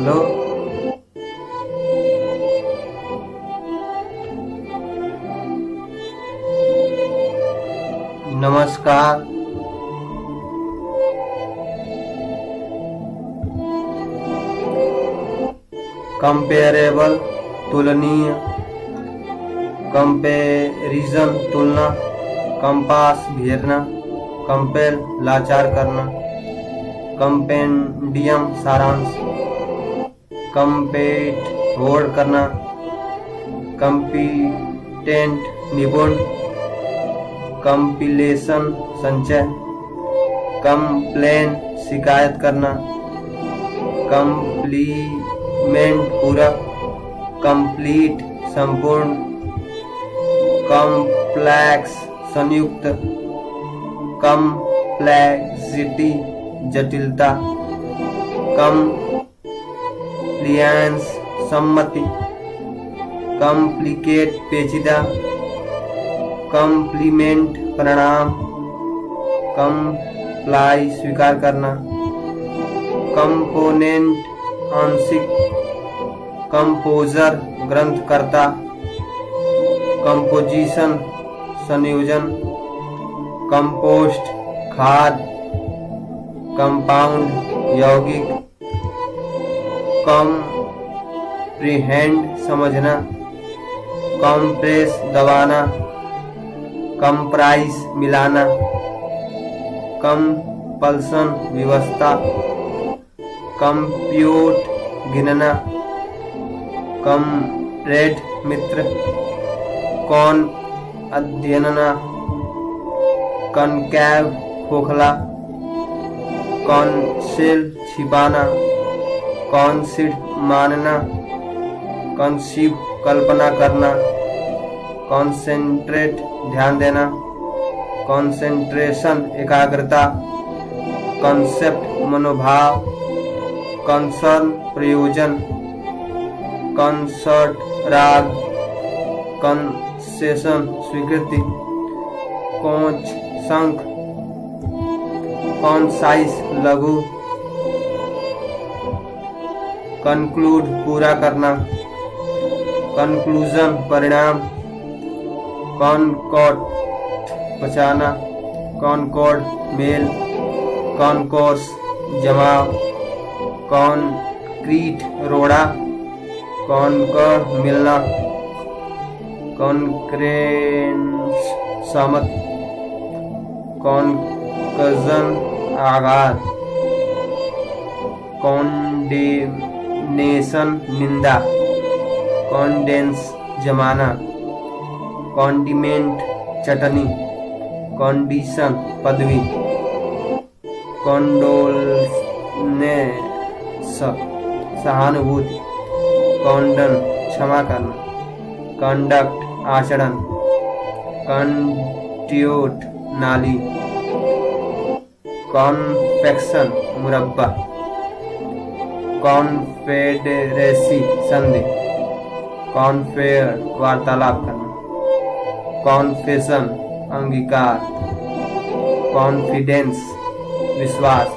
Hello. नमस्कार। Comparable तुलनीय, comparison तुलना, कंपास घेरना, कंपेल लाचार करना, कंपेंडियम सारांश, कंपेट होड़ करना, कंपीटेंट निपुण, कंपिलेशन संचय, कंप्लेन शिकायत करना, कंप्लीमेंट पूरक, कंप्लीट संपूर्ण, कॉम्प्लेक्स संयुक्त, कॉम्प्लेक्सिटी जटिलता, कॉम्प्लियंस सम्मति, कॉम्प्लिकेट पेचीदा, कॉम्प्लीमेंट परिणाम, कंप्लाई स्वीकार करना, कंपोनेंट आंशिक, कंपोजर ग्रंथकर्ता, कंपोजिशन संयोजन, कंपोस्ट खाद, कंपाउंड यौगिक, कॉम्प्रिहेंड समझना, कॉम्प्रेस दबाना, कंप्राइस मिलाना, कंपल्सन व्यवस्था, कंप्यूट गिनना, कॉमरेड मित्र, कौन अध्ययनना, कॉनकैव खोखला, कॉन्सेल छिपाना, कॉन्सिड मानना, कॉन्सीव कल्पना करना, कॉन्सेंट्रेट ध्यान देना, कॉन्सेंट्रेशन एकाग्रता, कॉन्सेप्ट मनोभाव, कंसर्न प्रयोजन, कंसर्ट राग, कंसेशन स्वीकृति, कोंच शंख, कॉन्साइज लघु, कंक्लूड पूरा करना, कंक्लूजन परिणाम, कॉनकॉर्ड बचाना, कॉनकॉर्ड मेल, कॉनकोर्स जमाव, कॉनक्रीट रोड़ा, कॉनकर मिलना, कॉन्क्रेंस सहमत, कॉन्कजन आघात, कॉन्डेनेशन निंदा, कॉन्डेंस जमाना, कॉन्डिमेंट चटनी, कॉन्डिशन पदवी, कॉन्डोलेंस सहानुभूति, कॉन्डन क्षमा करना, कंडक्ट आचरण, कंट्यूट नाली, कॉन्फेक्शन मुरब्बा, कॉन्फेडरेसी संधि, कॉन्फेयर वार्तालाप करना, कॉन्फेशन अंगीकार, कॉन्फिडेंस विश्वास,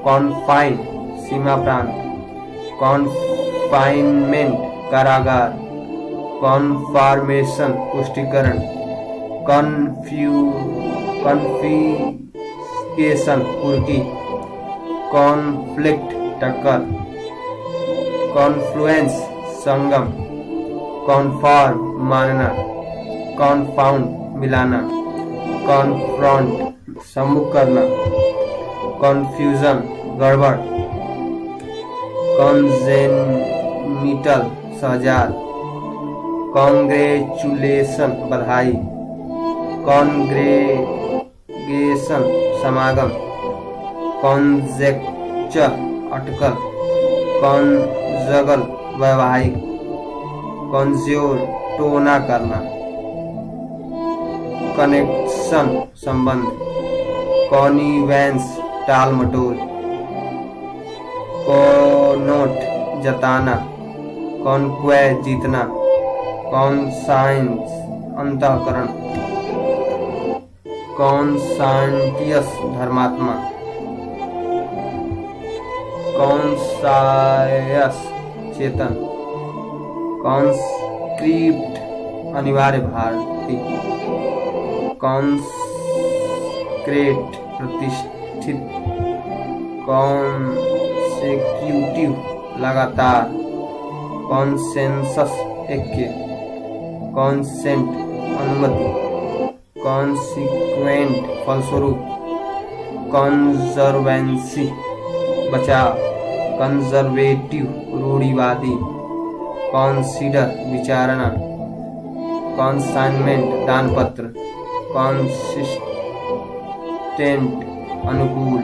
कॉन्फाइन सीमा प्रांत, कॉन्फाइनमेंट कारागार, कॉन्फर्मेशन पुष्टिकरण, कॉन्फिकेशन कुर्की, कॉन्फ्लिक्ट टक्कर, कॉन्फ्लुएंस संगम, कॉन्फॉर्म मानना, कॉन्फाउंड मिलाना, कॉन्फ्रंट सम्मुख करना, कॉन्फ्यूजन गड़बड़, कॉन्जेनिटल सहजात, कॉन्ग्रेचुलेशन बधाई, कॉन्ग्रेगेशन समागम, कॉन्जेक्चर अटकल, कॉन्जगल वैवाहिक, कॉन्ज्योर टोना करना, कनेक्शन संबंध, कॉनिवेंस टाल मटोल, कॉनोट जताना, कॉन्क्वे जीतना, कॉन्साइंस अंतःकरण, कॉन्सांटियस धर्मात्मा, कॉन्सायस चेतन, कॉन्स्क्रिप्ट अनिवार्य भारती, कॉन्सेक्रेट प्रतिष्ठित, कॉन्सेक्यूटिव लगातार, कॉन्सेंसस ऐक्य, कॉन्सेंट अनुमति, कॉन्सिक्वेंट फलस्वरूप, कंजर्वेंसी बचाव, कंजर्वेटिव रूढ़िवादी, कॉन्सिडर विचारणा, कॉन्साइनमेंट दानपत्र, कॉन्सिस्टेंट अनुकूल,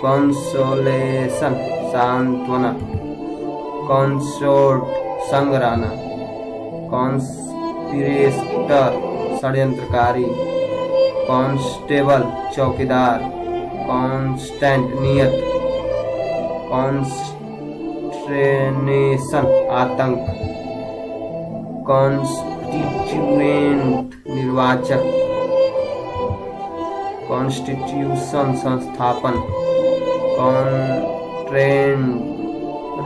कंसोलेशन सांत्वना, कंसोर्ट संग रहना, कॉन्स्पिरेटर षड्यंत्रकारी, कांस्टेबल चौकीदार, कांस्टेंट नियत, कॉन्स्ट्रेनेशन आतंक, कॉन्स्टिट्यूएंट निर्वाचक, कॉन्स्टिट्यूशन संस्थापन, कॉन्ट्रेंट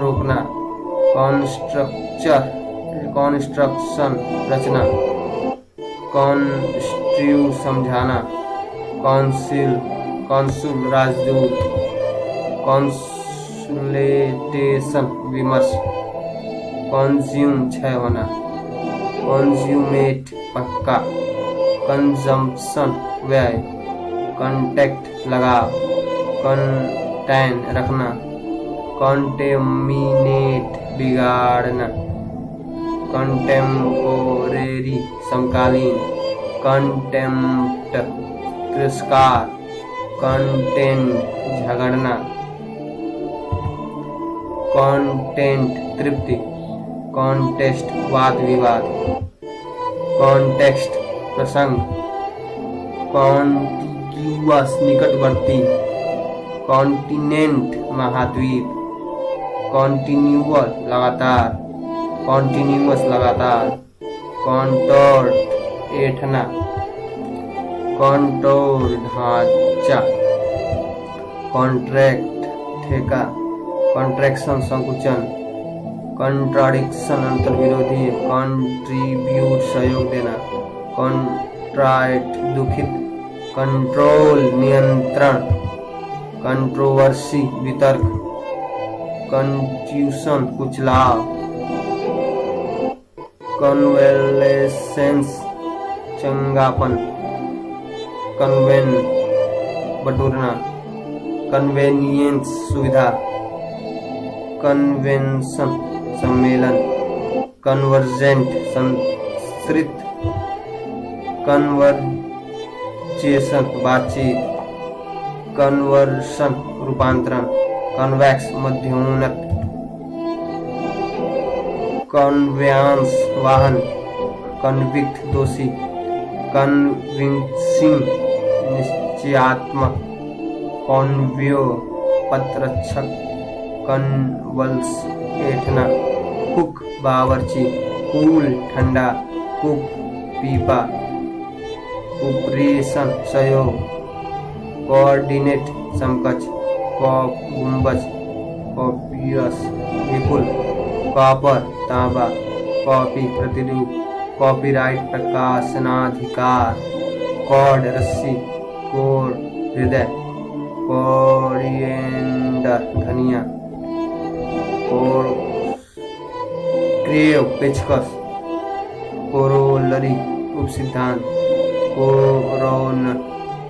रोकना, कॉन्स्ट्रक्शन रचना, कॉन्स्ट्रू समझाना, कॉन्सुल राजदूत, कॉन्सुलेटेशन विमर्श, कॉन्ज्यूम क्षय होना, कॉन्ज्यूमेट पक्का, कंजम्पशन व्यय, कॉन्टेक्ट लगाव, कंटेन रखना, कॉन्टेमिनेट बिगाड़ना, कंटेम्पोरेरी समकालीन, कंटेम्प्ट तिरस्कार, कंटेंट झगड़ना, कंटेंट तृप्ति, कॉन्टेस्ट वाद विवाद, कॉन्टेक्स्ट प्रसंग, कॉन्टिग्यूअस निकटवर्ती, कॉन्टिनेंट महाद्वीप, कॉन्टिन्यूअल लगातार, कॉन्टिन्यूअस लगातार, कॉन्टोर्ट ऐंठना, कॉन्टोर ढांचा, कॉन्ट्रैक्ट ठेका, कॉन्ट्रैक्शन संकुचन, कॉन्ट्राडिक्शन अंतर्विरोधी, कॉन्ट्रीब्यूट सहयोग देना, कॉन्ट्राइट दुखित, कंट्रोल नियंत्रण, कंट्रोवर्सी वितर्क, कंट्यूशन कुचलाव, कन्वेलेसेंस चंगापन, कन्वेन बटोरना, कन्वेनियंस सुविधा, कन्वेंशन सम्मेलन, कन्वर्जेंट संस्कृत, कन्वर्जेशन बातचीत, कन्वर्सन रूपांतरण, कन्वेक्स मध्योन्नत, कन्वेयांस वाहन, कन्विक्ट दोषी, कन्विंसिंग निश्चयात्मक, कॉन्व्यो पत्ररक्षक, कन्वल्स ऐंठना, कुक बावर्ची, कूल ठंडा, कुक पीपा, कुपरेशन सहयोग, कोऑर्डिनेट समकक्ष, गुंबज, कॉपियस विपुल, कॉपर तांबा, कॉपी प्रतिरूप, कॉपीराइट प्रकाशनाधिकार, कॉर्ड रस्सी, कोर हृदय, कोरिएंडर धनिया, क्रेव पेचकस, कोरोलरी उपसिद्धांत, कोरोनर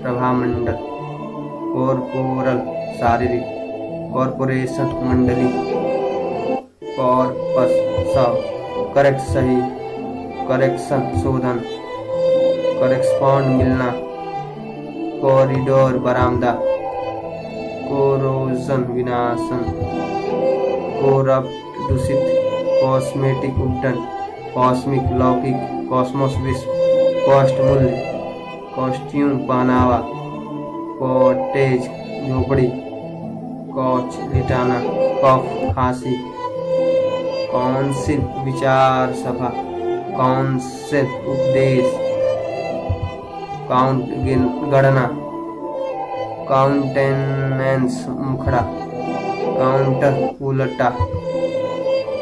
प्रभामंडल, कॉर्पोरल शारीरिक, कॉर्पोरेशन मंडली, कॉर्पस सब, करेक्ट सही, करेक्शन शोधन, करेस्पॉन्ड मिलना, कॉरिडोर बरामदा, कोरोजन विनाशन, कोरप्ट दूषित, कॉस्मेटिक उपटन, कॉस्मिक लौकिक, कॉस्मोस विश्व, कॉस्ट मूल्य, कॉस्ट्यूम पहनावा, कॉटेज झोपड़ी, कॉच लिटाना, कॉफ खांसी, काउंसिल विचार सभा, काउंसिल उपदेश, काउंट गणना, काउंटेनेंस मुखड़ा, काउंटर उल्टा,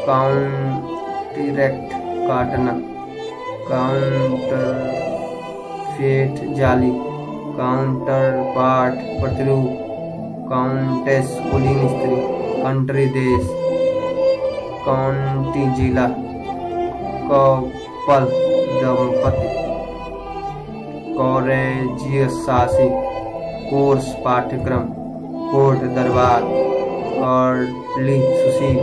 काउंटरैक्ट काटना, काउंटरफेट जाली, काउंटर पार्ट प्रतिरूप, काउंटेस कुलीन स्त्री, कंट्री देश, काउंटी जिला, कपल दंपति, कॉलेजियस शासी, कोर्स पाठ्यक्रम, कोर्ट दरबार, कॉर्टली सुशील,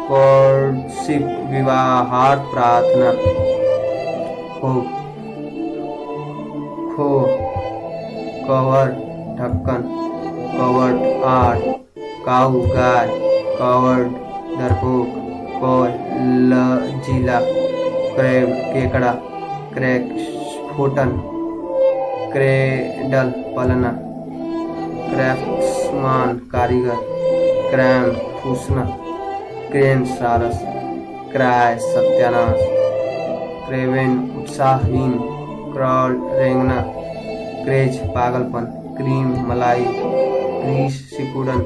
कोर्टशिप विवाहार्थ प्रार्थना, खो खो कवर ढक्कन, कवर्ड आर्ट, काऊ गाय, कवर्ड डरपोक, कॉल जिला, क्रैब केकड़ा, क्रैक स्फोटन, क्रेडल पलना, क्राफ्ट्समान कारीगर, क्रैन फूसना, क्रेन सारस, क्राय सत्यानाश, क्रेवेन उत्साहहीन, क्रॉल रेंगना, क्रेज पागलपन, क्रीम मलाई, क्रीस सिकुड़न,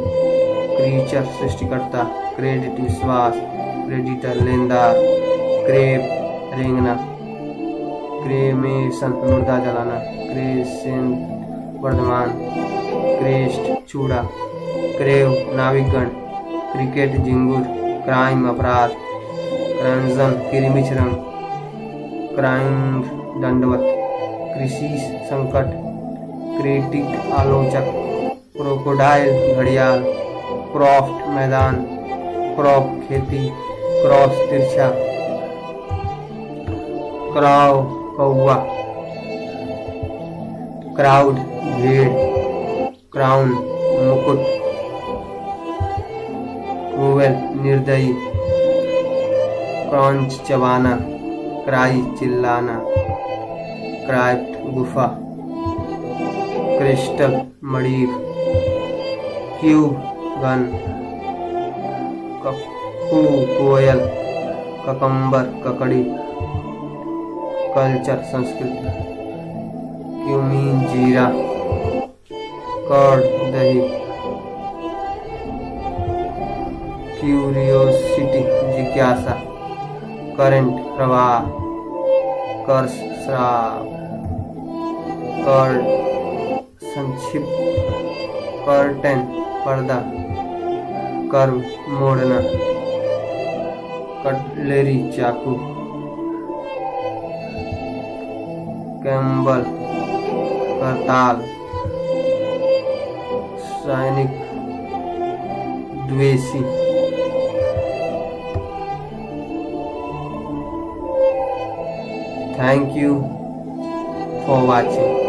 क्रीचर सृष्टिकर्ता, क्रेडिट विश्वास, क्रेडिटर लेनदार, क्रेप रेंगना, क्रेमेशन मुर्दा जलाना, क्रेसेंट वर्धमान, क्रेस्ट चूड़ा, क्रेव नाविकगण, क्रिकेट जिंगुर, क्राइम अपराध, क्रांजन किरमिच रंग, क्राइम दंडवत, कृषि संकट, क्रिटिक आलोचक, क्रोकोडाइल घड़ियाल, क्रॉफ्ट मैदान, क्रॉप खेती, क्रॉस तिरछा, क्राउ कौवा, क्राउड भीड़, क्राउन मुकुट, क्रूवेल निर्दयी, क्रॉन्च चबाना, क्राई चिल्लाना, क्राइप्ट गुफा, क्रिस्टल मणिक, क्यूब गन, कक्कू कोयल, ककम्बर ककड़ी, कल्चर संस्कृति, क्यूमीन जीरा, कर्ड दही, क्यूरियोसिटी जिज्ञासा, करंट प्रवाह, कर्स श्राप, कर्ड संक्षिप्त, कर्टेन पर्दा, कर्व मोड़ना, कटलेरी चाकू, कैम्बल करताल, सैनिक द्वेषी। Thank you for watching.